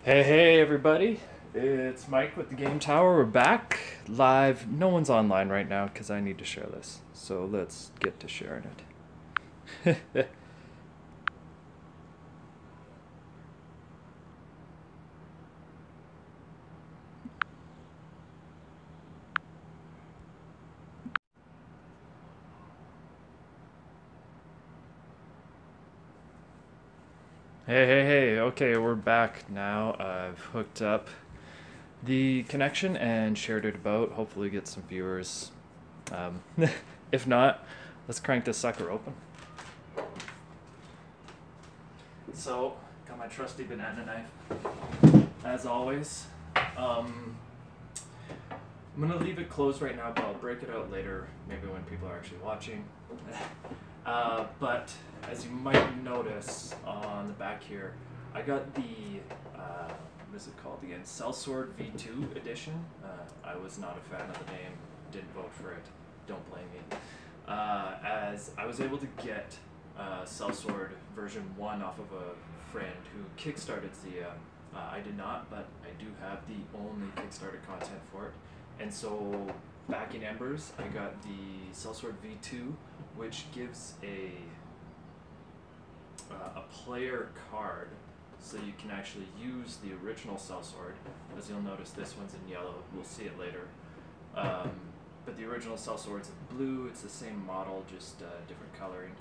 Hey everybody, it's Mike with the Game Tower. We're back live. No one's online right now because I need to share this. So let's get to sharing it. Hey, okay, we're back now. I've hooked up the connection and shared it about. Hopefully, get some viewers. Um, if not, let's crank this sucker open. So, got my trusty banana knife, as always. I'm gonna leave it closed right now, but I'll break it out later, maybe when people are actually watching. But as you might notice on the back here, I got the what is it called again? Sellsword V2 edition. I was not a fan of the name, didn't vote for it. Don't blame me. As I was able to get Sellsword version 1 off of a friend who kickstarted Zia. I did not, but I do have the only Kickstarter content for it. And so back in Embers, I got the Sellsword V2, which gives a player card, so you can actually use the original Sellsword. As you'll notice, this one's in yellow. We'll see it later. But the original Sellsword's in blue. It's the same model, just different coloring.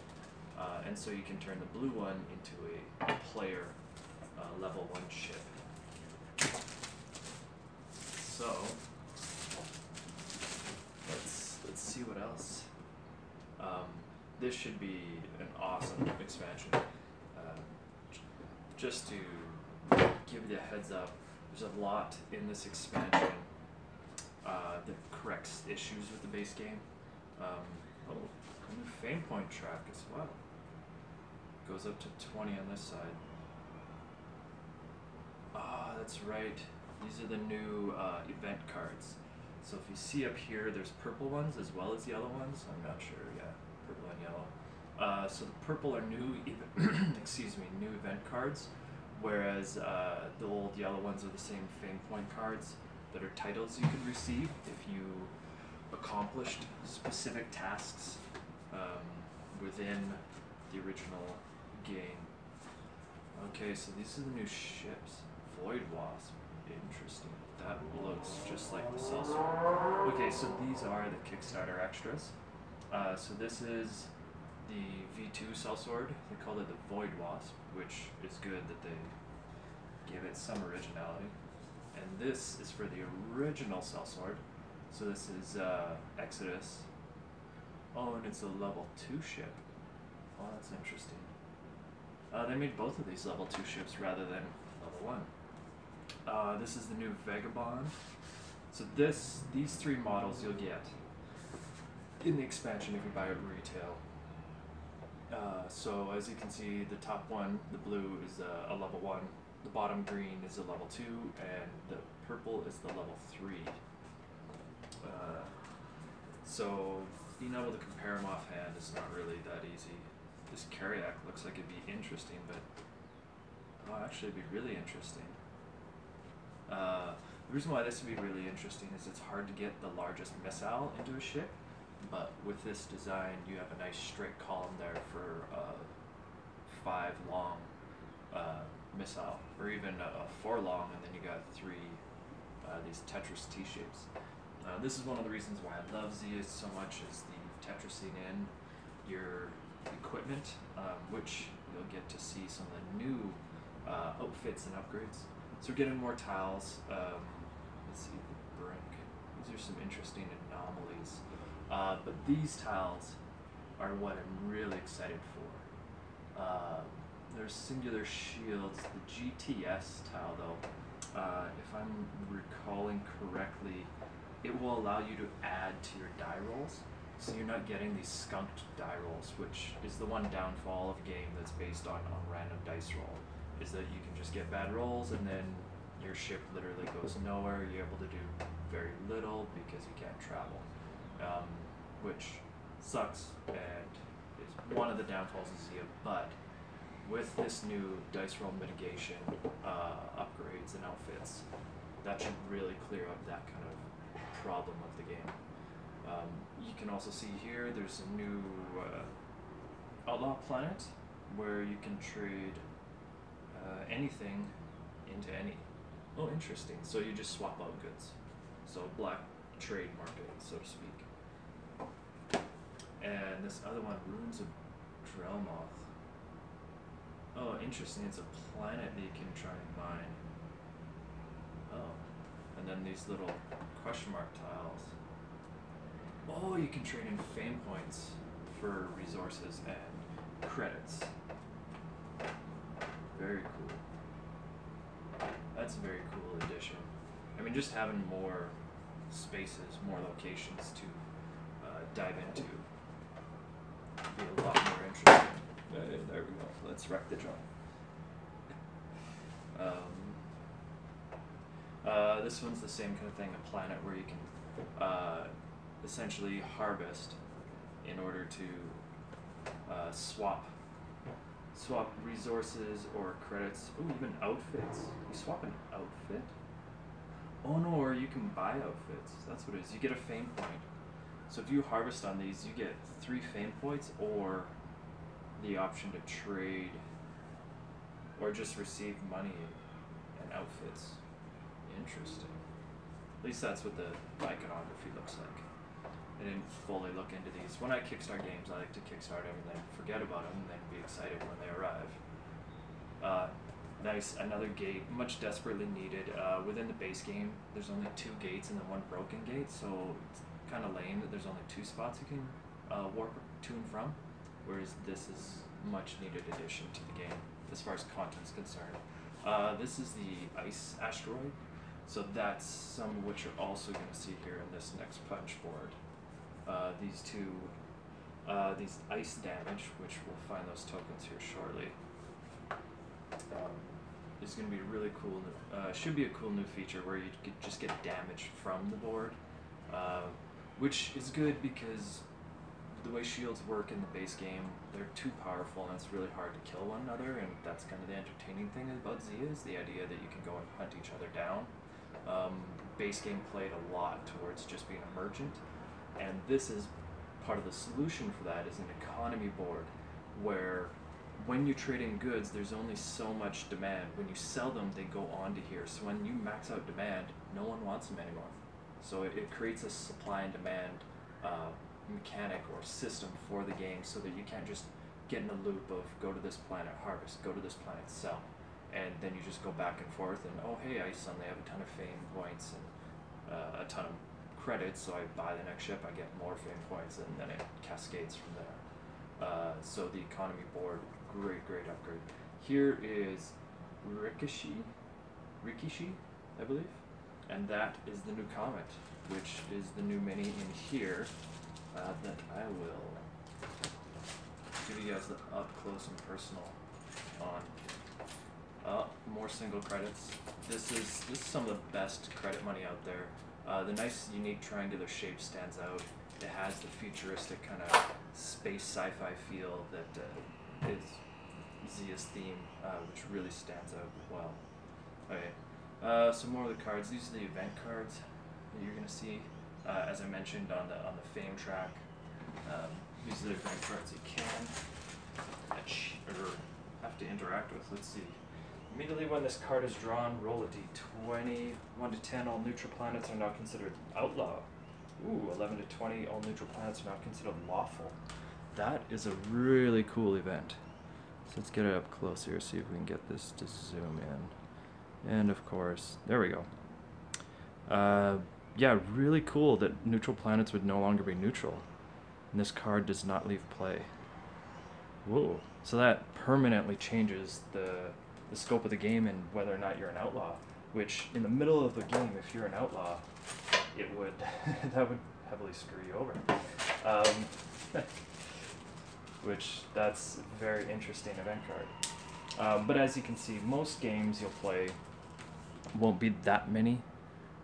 And so you can turn the blue one into a player level 1 ship. So let's see what else. This should be an awesome expansion. Just to give you a heads up, there's a lot in this expansion that corrects issues with the base game. A new fame point track as well. Goes up to 20 on this side. Ah, that's right. These are the new event cards. So if you see up here, there's purple ones as well as yellow ones. I'm not sure, yeah, purple and yellow. So the purple are new, excuse me, new event cards, whereas the old yellow ones are the same fame point cards that are titles you could receive if you accomplished specific tasks within the original game. Okay, so these are the new ships. Void Wasp, interesting. That looks just like the Sellsword. Okay, so these are the Kickstarter extras. So this is the V2 Sellsword. They called it the Void Wasp, which is good that they gave it some originality. And this is for the original Sellsword. So this is Exodus. Oh, and it's a level 2 ship. Oh, that's interesting. They made both of these level 2 ships rather than level 1. This is the new Vagabond. So these 3 models you'll get in the expansion if you buy it retail. So as you can see, the top one, the blue, is a level 1. The bottom green is a level 2, and the purple is the level 3. So being able to compare them offhand is not really that easy. This Carriac looks like it'd be interesting, but actually it'd be really interesting. The reason why this would be really interesting is it's hard to get the largest missile into a ship, but with this design you have a nice straight column there for 5 long missile, or even a 4 long, and then you got 3 these Tetris T-shapes. This is one of the reasons why I love Zia so much, is the Tetrising in your equipment, which you'll get to see some of the new outfits and upgrades. So we're getting more tiles. Let's see, the brink. These are some interesting anomalies. But these tiles are what I'm really excited for. There's singular shields. The GTS tile, though, if I'm recalling correctly, it will allow you to add to your die rolls. So you're not getting these skunked die rolls, which is the one downfall of a game that's based on random dice roll, is that you can just get bad rolls and then your ship literally goes nowhere. You're able to do very little because you can't travel, which sucks and is one of the downfalls of Zia. But with this new dice roll mitigation upgrades and outfits, that should really clear up that kind of problem of the game. You can also see here there's a new outlaw planet where you can trade anything into any. Oh, interesting. So you just swap out goods. So black trade market, so to speak. And this other one, Ruins of Drelmoth. Oh, interesting. It's a planet that you can try and mine. Oh. And then these little question mark tiles. Oh, you can trade in fame points for resources and credits. Very cool. That's a very cool addition. I mean, just having more spaces, more locations to dive into would be a lot more interesting. There we go. Let's wreck the drum. This one's the same kind of thing, a planet where you can essentially harvest in order to swap resources or credits. Oh, even outfits. You swap an outfit? Oh no, or you can buy outfits. That's what it is. You get a fame point. So if you harvest on these, you get 3 fame points or the option to trade or just receive money and outfits. Interesting. At least that's what the iconography looks like. I didn't fully look into these. When I kickstart games, I like to kickstart them and then forget about them and then be excited when they arrive. Nice, another gate, much desperately needed. Within the base game, there's only 2 gates and then 1 broken gate, so it's kind of lame that there's only 2 spots you can warp to and from, whereas this is much needed addition to the game as far as content's concerned. This is the ice asteroid, so that's some of what you're also going to see here in this next punch board. These ice damage, which we'll find those tokens here shortly, is going to be really cool. Should be a cool new feature where you could just get damage from the board, which is good because the way shields work in the base game, they're too powerful and it's really hard to kill one another, and that's kind of the entertaining thing about Z is the idea that you can go and hunt each other down. Base game played a lot towards just being a merchant, and this is part of the solution for that, is an economy board where when you trade in goods, there's only so much demand. When you sell them, they go on to here. So when you max out demand, no one wants them anymore. So it creates a supply and demand mechanic or system for the game, so that you can't just get in a loop of go to this planet, harvest, go to this planet, sell. And then you just go back and forth and, oh hey, I suddenly have a ton of fame points and a ton of credits, so I buy the next ship, I get more fame points, and then it cascades from there. So the economy board, great upgrade. Here is Rikishi, I believe, and that is the new comet, which is the new mini in here that I will give you guys the up close and personal on. More single credits. This is some of the best credit money out there. The nice unique triangular shape stands out. It has the futuristic kind of space sci-fi feel that is Zia's theme, which really stands out well. Okay, some more of the cards. These are the event cards that you're going to see, as I mentioned on the fame track. These are the event cards you can or have to interact with. Let's see. Immediately when this card is drawn, roll a d20. 1 to 10, all neutral planets are now considered outlaw. Ooh, 11 to 20, all neutral planets are now considered lawful. That is a really cool event. So let's get it up close here, see if we can get this to zoom in. And of course, there we go. Yeah, really cool that neutral planets would no longer be neutral. And this card does not leave play. Whoa. So that permanently changes the scope of the game and whether or not you're an outlaw, which in the middle of the game, if you're an outlaw, it would that would heavily screw you over. Which that's a very interesting event card. But as you can see, most games you'll play won't be that many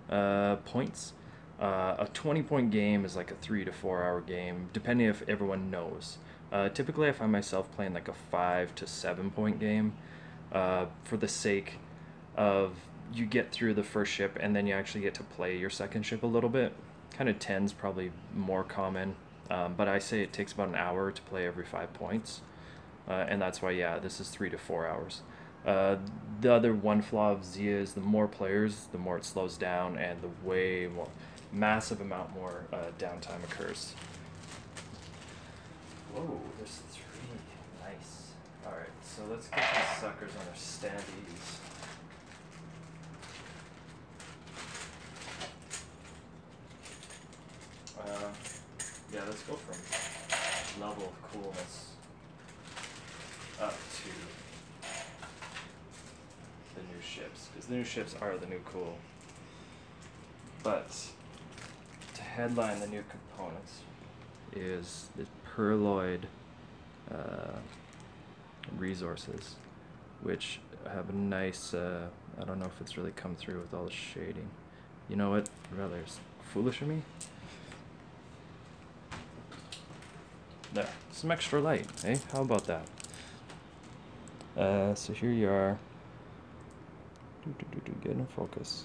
points. A 20-point game is like a 3 to 4 hour game, depending if everyone knows. Typically I find myself playing like a 5 to 7 point game, for the sake of you get through the first ship and then you actually get to play your second ship a little bit. Kind of 10's probably more common, but I say it takes about an hour to play every 5 points, and that's why, yeah, this is 3 to 4 hours. The other one flaw of Zia is the more players, the more it slows down, and the way more massive amount more downtime occurs. Whoa, there's 3. Nice. Alright, so let's get these suckers on their standees. Yeah, let's go from level of coolness up to the new ships, because the new ships are the new cool. But to headline the new components is the Perloid resources, which have a nice, I don't know if it's really come through with all the shading. You know what? Rather foolish of me. There, some extra light, eh? How about that? So here you are. Get in focus.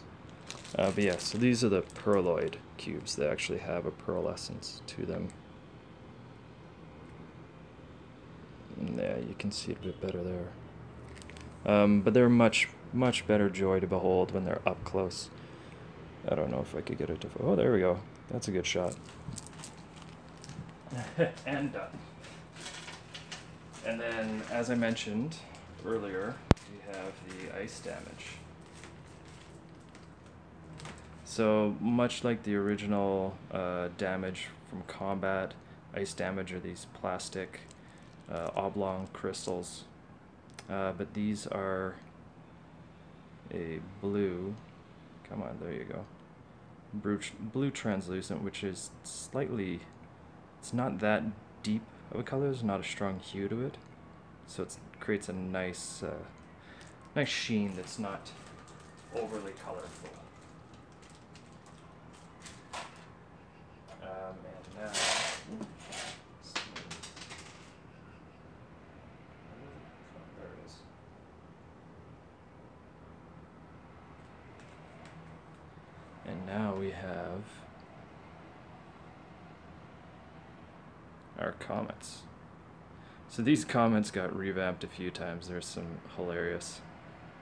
But yeah, so these are the Perloid cubes. They actually have a pearlescence to them. And yeah, you can see it a bit better there. But they're much better joy to behold when they're up close. I don't know if I could get it to... Oh, there we go. That's a good shot. And done. And then, as I mentioned earlier, we have the ice damage. So, much like the original damage from combat, ice damage are these plastic oblong crystals. But these are a blue, come on, there you go, blue translucent, which is slightly, it's not that deep of a color, there's not a strong hue to it, so it creates a nice nice sheen that's not overly colorful. And now, there it is. And now we have our comments. So these comments got revamped a few times. There's some hilarious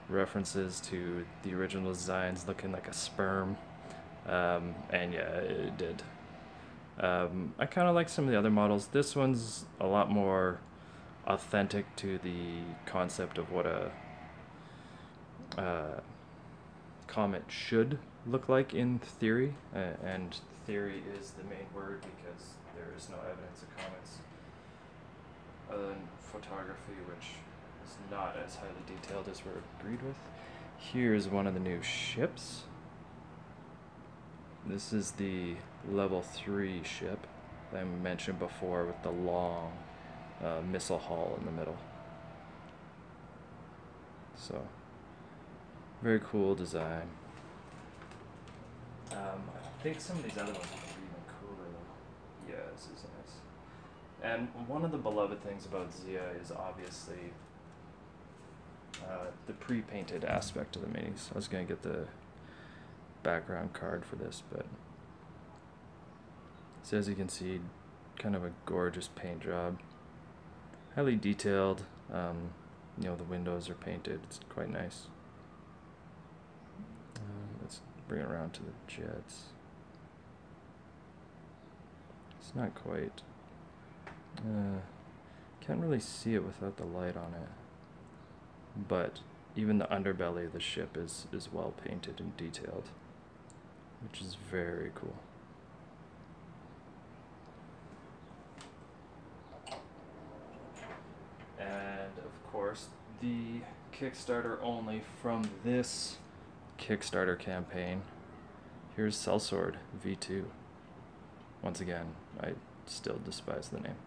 references to the original designs looking like a sperm. And yeah, it did. I kind of like some of the other models. This one's a lot more authentic to the concept of what a comet should look like in theory, and theory is the main word because there is no evidence of comets other than photography, which is not as highly detailed as we're agreed with. Here's one of the new ships. This is the level 3 ship that I mentioned before with the long missile hull in the middle. So, very cool design. I think some of these other ones are even cooler though. Yeah, this is nice. And one of the beloved things about Zia is obviously the pre-painted aspect of the minis. I was going to get the background card for this, but so as you can see, kind of a gorgeous paint job. Highly detailed. You know, the windows are painted. It's quite nice. Let's bring it around to the jets. It's not quite. Can't really see it without the light on it. But even the underbelly of the ship is well painted and detailed, which is very cool. And of course, the Kickstarter only from this Kickstarter campaign. Here's Sellsword V2. Once again, I still despise the name.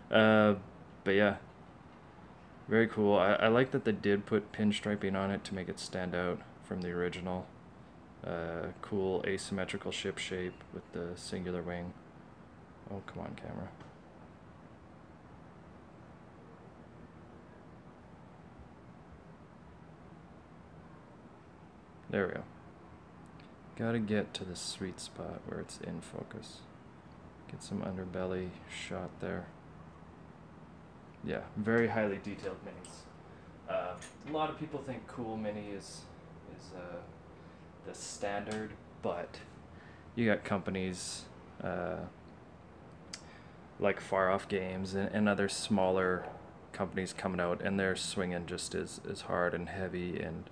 But yeah, very cool. I like that they did put pinstriping on it to make it stand out from the original. Cool asymmetrical ship shape with the singular wing. Oh, come on, camera. There we go. Gotta get to the sweet spot where it's in focus. Get some underbelly shot there. Yeah, very highly detailed minis. A lot of people think cool mini is the standard, but you got companies like Far Off Games and other smaller companies coming out, and they're swinging just as hard and heavy and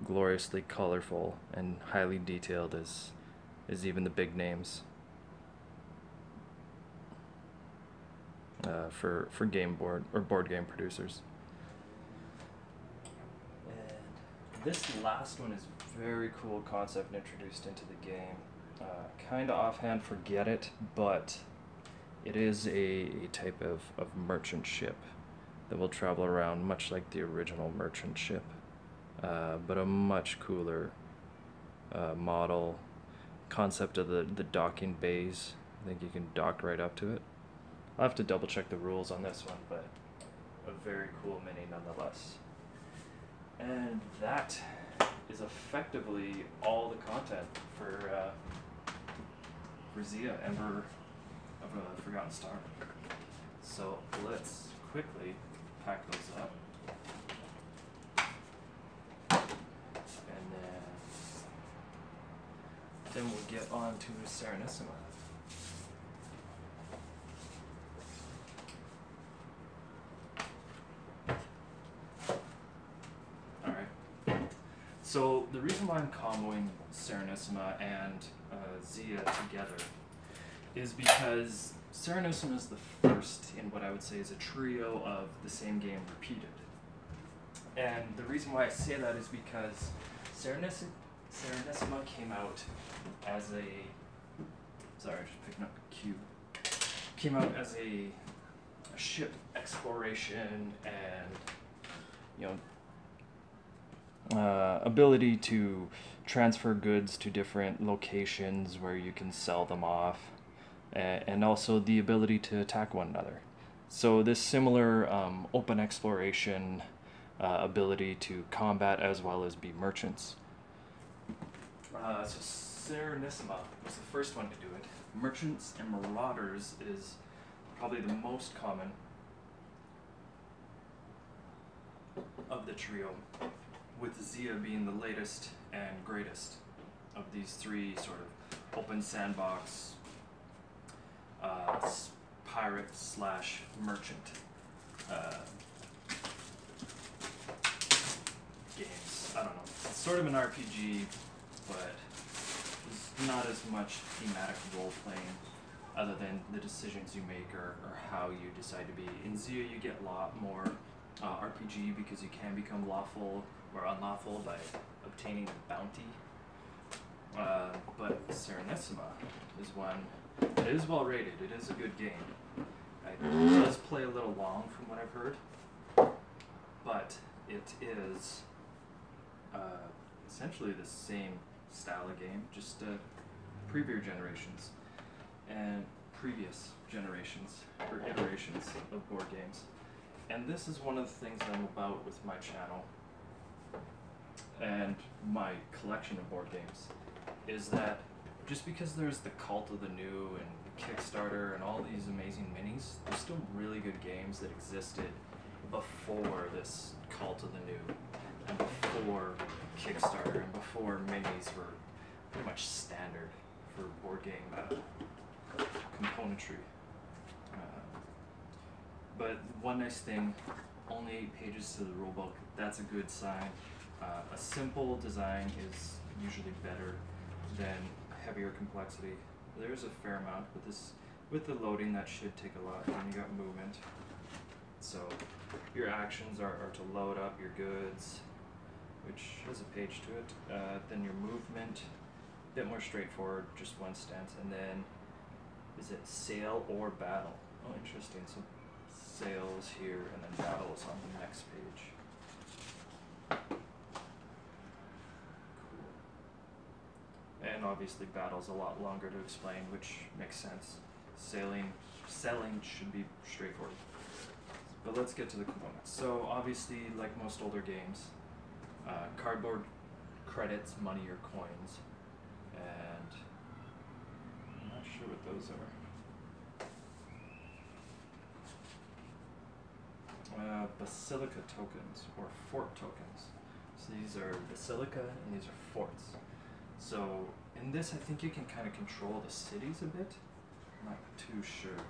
gloriously colorful and highly detailed as even the big names for game board or board game producers. And this last one is very cool concept introduced into the game. Kind of offhand, forget it, but it is a type of merchant ship that will travel around much like the original merchant ship, but a much cooler model. Concept of the docking bays. I think you can dock right up to it. I'll have to double check the rules on this one, but a very cool mini nonetheless. And that is effectively all the content for Zia, Ember of a Forgotten Star. So let's quickly pack those up. And then we'll get on to Serenissima. So the reason why I'm comboing Serenissima and Zia together is because Serenissima is the first in what I would say is a trio of the same game repeated. And the reason why I say that is because Serenissima came out as a, sorry, just picking up a cube, came out as a ship exploration and, you know, ability to transfer goods to different locations where you can sell them off, and also the ability to attack one another. So this similar open exploration ability to combat as well as be merchants. So Serenissima was the first one to do it. Merchants and Marauders is probably the most common of the trio, with Zia being the latest and greatest of these three sort of open sandbox pirate slash merchant games. I don't know. It's sort of an RPG, but there's not as much thematic role playing other than the decisions you make or how you decide to be. In Zia you get a lot more RPG because you can become lawful or unlawful by obtaining a bounty. But Serenissima is one that is well rated. It is a good game. It does play a little long from what I've heard, but it is essentially the same style of game, just previous generations and previous generations or iterations of board games. And this is one of the things that I'm about with my channel and my collection of board games, is that just because there's the cult of the new and Kickstarter and all these amazing minis, there's still really good games that existed before this cult of the new and before Kickstarter and before minis were pretty much standard for board game componentry. But one nice thing, only 8 pages to the rulebook, that's a good sign. A simple design is usually better than heavier complexity. There's a fair amount, but this, with the loading, that should take a lot. And you got movement. So your actions are to load up your goods, which has a page to it. Then your movement, a bit more straightforward, just one stance. And then, is it sail or battle? Oh, interesting. So sails here, and then battles on the next page. And obviously battle's a lot longer to explain, which makes sense. Selling should be straightforward. But let's get to the components. So obviously, like most older games, cardboard credits, money, or coins. And I'm not sure what those are. Basilica tokens, or fort tokens. So these are basilica and these are forts. So in this, I think you can kind of control the cities a bit. I'm not too sure.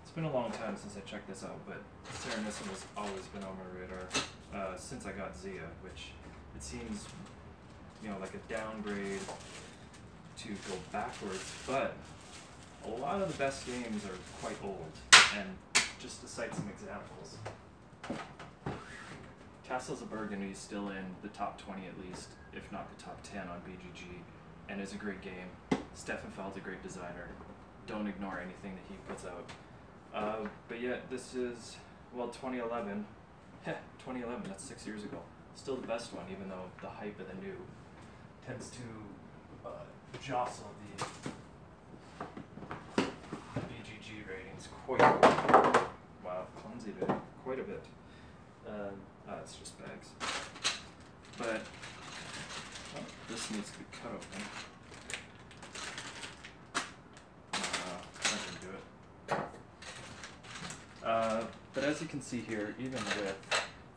It's been a long time since I checked this out, but Serenissima has always been on my radar since I got Zia, which it seems, you know, like a downgrade to go backwards, but a lot of the best games are quite old. And just to cite some examples, Castles of Burgundy is still in the top 20 at least, if not the top 10 on BGG, and is a great game. Steffenfeld's a great designer. Don't ignore anything that he puts out. But yeah, this is, well, 2011. 2011, that's 6 years ago. Still the best one, even though the hype of the new tends to jostle the BGG ratings quite a bit. Wow, clumsy bit. Quite a bit. It's just bags. But this needs to be cut open. That didn't do it. But as you can see here, even with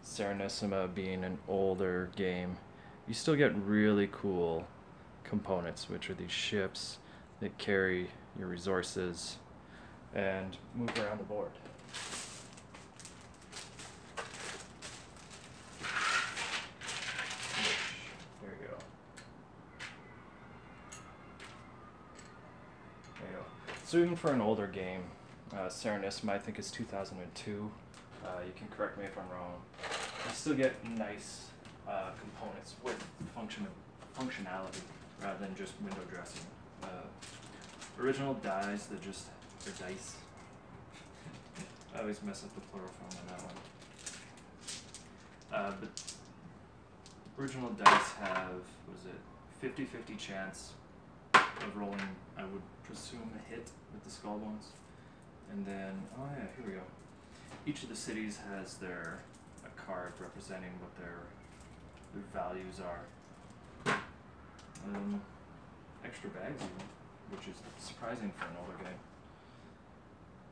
Serenissima being an older game, you still get really cool components, which are these ships that carry your resources and move around the board. There you go. There you go. So even for an older game, Serenissima I think is 2002. You can correct me if I'm wrong. You still get nice components with functionality rather than just window dressing. Original dies that just are dice. I always mess up the plural form on that one. But original dice have, what is it, 50-50 chance of rolling, I would presume, a hit with the skull bones. And then, oh yeah, here we go. Each of the cities has a card representing what their values are. Extra bags even, which is surprising for an older game.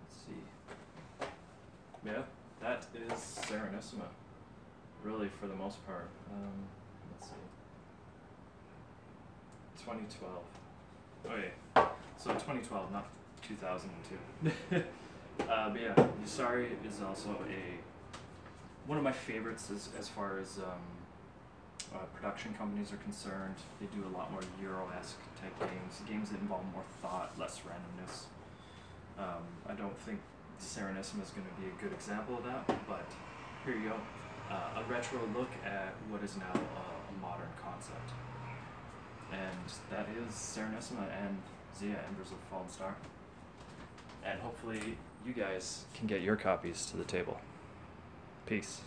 Let's see. Yeah, that is Serenissima, really, for the most part. Let's see. 2012. Oh yeah, so 2012, not 2002. But yeah, Usari is also one of my favorites as far as production companies are concerned. They do a lot more Euro-esque type games that involve more thought, less randomness. I don't think Serenissima is going to be a good example of that, but here you go. A retro look at what is now a modern concept. And that is Serenissima and Zia, Embers of a Fallen Star. And hopefully you guys can get your copies to the table. Peace.